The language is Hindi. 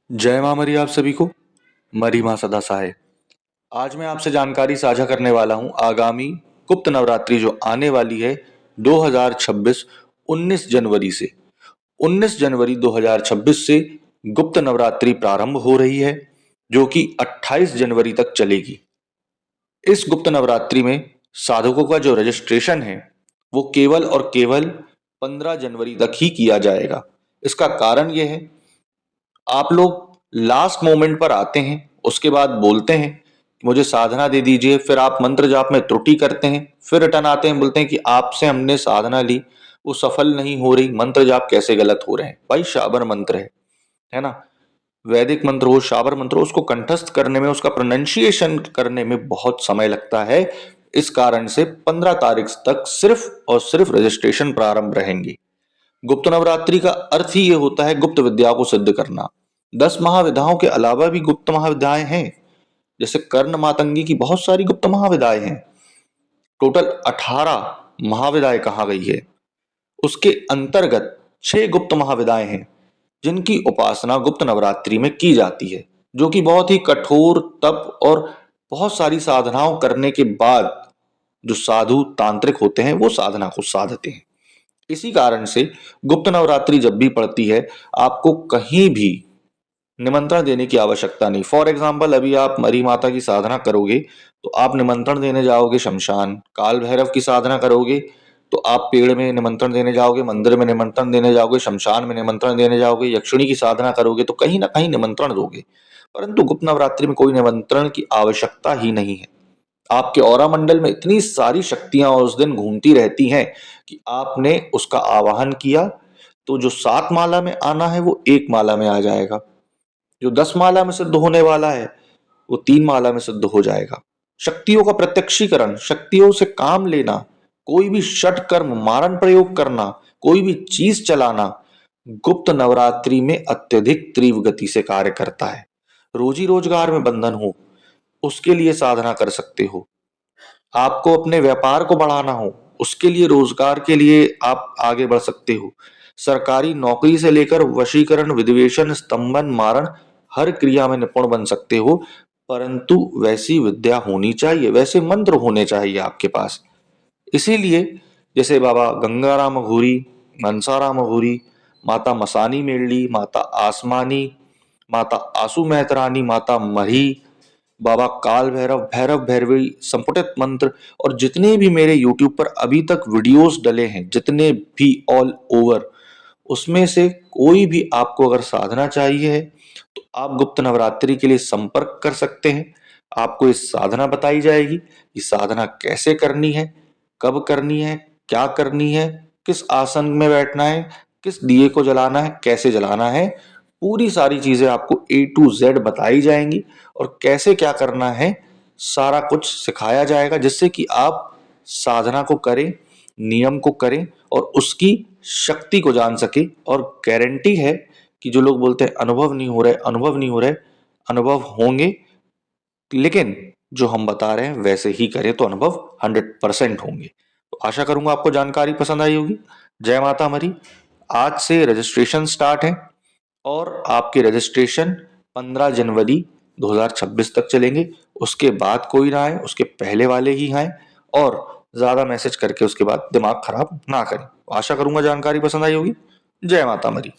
जय माँ मरी आप सभी को। मरी माँ सदा सहाय। आज मैं आपसे जानकारी साझा करने वाला हूँ आगामी गुप्त नवरात्रि जो आने वाली है 2026 19 जनवरी से। 19 जनवरी 2026 से गुप्त नवरात्रि प्रारंभ हो रही है जो कि 28 जनवरी तक चलेगी। इस गुप्त नवरात्रि में साधकों का जो रजिस्ट्रेशन है वो केवल और केवल 15 जनवरी तक ही किया जाएगा। इसका कारण यह है, आप लोग लास्ट मोमेंट पर आते हैं, उसके बाद बोलते हैं कि मुझे साधना दे दीजिए, फिर आप मंत्र जाप में त्रुटि करते हैं, फिर रिटर्न आते हैं बोलते हैं कि आपसे हमने साधना ली, वो सफल नहीं हो रही, मंत्र जाप कैसे गलत हो रहे हैं। भाई शाबर मंत्र है ना, वैदिक मंत्र हो, शाबर मंत्र हो, उसको कंठस्थ करने में, उसका प्रोनाउंसिएशन करने में बहुत समय लगता है। इस कारण से 15 तारीख तक सिर्फ और सिर्फ रजिस्ट्रेशन प्रारंभ रहेंगे। गुप्त नवरात्रि का अर्थ ही ये होता है गुप्त विद्या को सिद्ध करना। 10 महाविद्याओं के अलावा भी गुप्त महाविद्याएं हैं, जैसे कर्ण मातंगी की बहुत सारी गुप्त महाविद्याएं हैं। टोटल 18 महाविद्याएं कहा गई है। उसके अंतर्गत 6 गुप्त महाविद्याएं हैं जिनकी उपासना गुप्त नवरात्रि में की जाती है, जो कि बहुत ही कठोर तप और बहुत सारी साधनाओं करने के बाद जो साधु तांत्रिक होते हैं वो साधना को साधते हैं। इसी कारण से गुप्त नवरात्रि जब भी पड़ती है, आपको कहीं भी निमंत्रण देने की आवश्यकता नहीं। फॉर एग्जाम्पल, अभी आप मरी माता की साधना करोगे तो आप निमंत्रण देने जाओगे शमशान, काल भैरव की साधना करोगे तो आप पेड़ में निमंत्रण देने जाओगे, मंदिर में निमंत्रण देने जाओगे, शमशान में निमंत्रण देने जाओगे, यक्षिणी की साधना करोगे तो कहीं ना कहीं निमंत्रण दोगे। परंतु गुप्त नवरात्रि में कोई निमंत्रण की आवश्यकता ही नहीं है। आपके औरा मंडल में इतनी सारी शक्तियां उस दिन घूमती रहती हैं कि आपने उसका आवाहन किया तो जो 7 माला में आना है वो 1 माला में आ जाएगा, जो 10 माला में सिद्ध होने वाला है वो 3 माला में सिद्ध हो जाएगा। शक्तियों का प्रत्यक्षीकरण, शक्तियों से काम लेना, कोई भी षट कर्म मारण प्रयोग करना, कोई भी चीज चलाना गुप्त नवरात्रि में अत्यधिक तीव्र गति से कार्य करता है। रोजी रोजगार में बंधन हो उसके लिए साधना कर सकते हो। आपको अपने व्यापार को बढ़ाना हो उसके लिए, रोजगार के लिए आप आगे बढ़ सकते हो। सरकारी नौकरी से लेकर वशीकरण, विद्वेषण, स्तंभन, मारण, हर क्रिया में निपुण बन सकते हो। परंतु वैसी विद्या होनी चाहिए, वैसे मंत्र होने चाहिए आपके पास। इसीलिए जैसे बाबा गंगाराम अघोरी, मनसाराम अघोरी, माता मसानी मेल्ली, माता आसमानी, माता आसू मेहतरानी, माता मरी, बाबा काल भैरव, भैरव भैरवी संपुटित मंत्र और जितने भी मेरे यूट्यूब पर अभी तक वीडियोस डले हैं, जितने भी ऑल ओवर, उसमें से कोई भी आपको अगर साधना चाहिए है तो आप गुप्त नवरात्रि के लिए संपर्क कर सकते हैं। आपको इस साधना बताई जाएगी, ये साधना कैसे करनी है, कब करनी है, क्या करनी है, किस आसन में बैठना है, किस दिए को जलाना है, कैसे जलाना है, पूरी सारी चीजें आपको A to Z बताई जाएंगी और कैसे क्या करना है सारा कुछ सिखाया जाएगा, जिससे कि आप साधना को करें, नियम को करें और उसकी शक्ति को जान सके। और गारंटी है कि जो लोग बोलते हैं अनुभव नहीं हो रहा है, अनुभव नहीं हो रहा है, अनुभव होंगे, लेकिन जो हम बता रहे हैं वैसे ही करें तो अनुभव 100% होंगे। तो आशा करूंगा आपको जानकारी पसंद आई होगी। जय माता मरी। आज से रजिस्ट्रेशन स्टार्ट है और आपके रजिस्ट्रेशन 15 जनवरी 2026 तक चलेंगे। उसके बाद कोई ना आए, उसके पहले वाले ही आए और ज्यादा मैसेज करके उसके बाद दिमाग खराब ना करें। आशा करूंगा जानकारी पसंद आई होगी। जय माता मरी।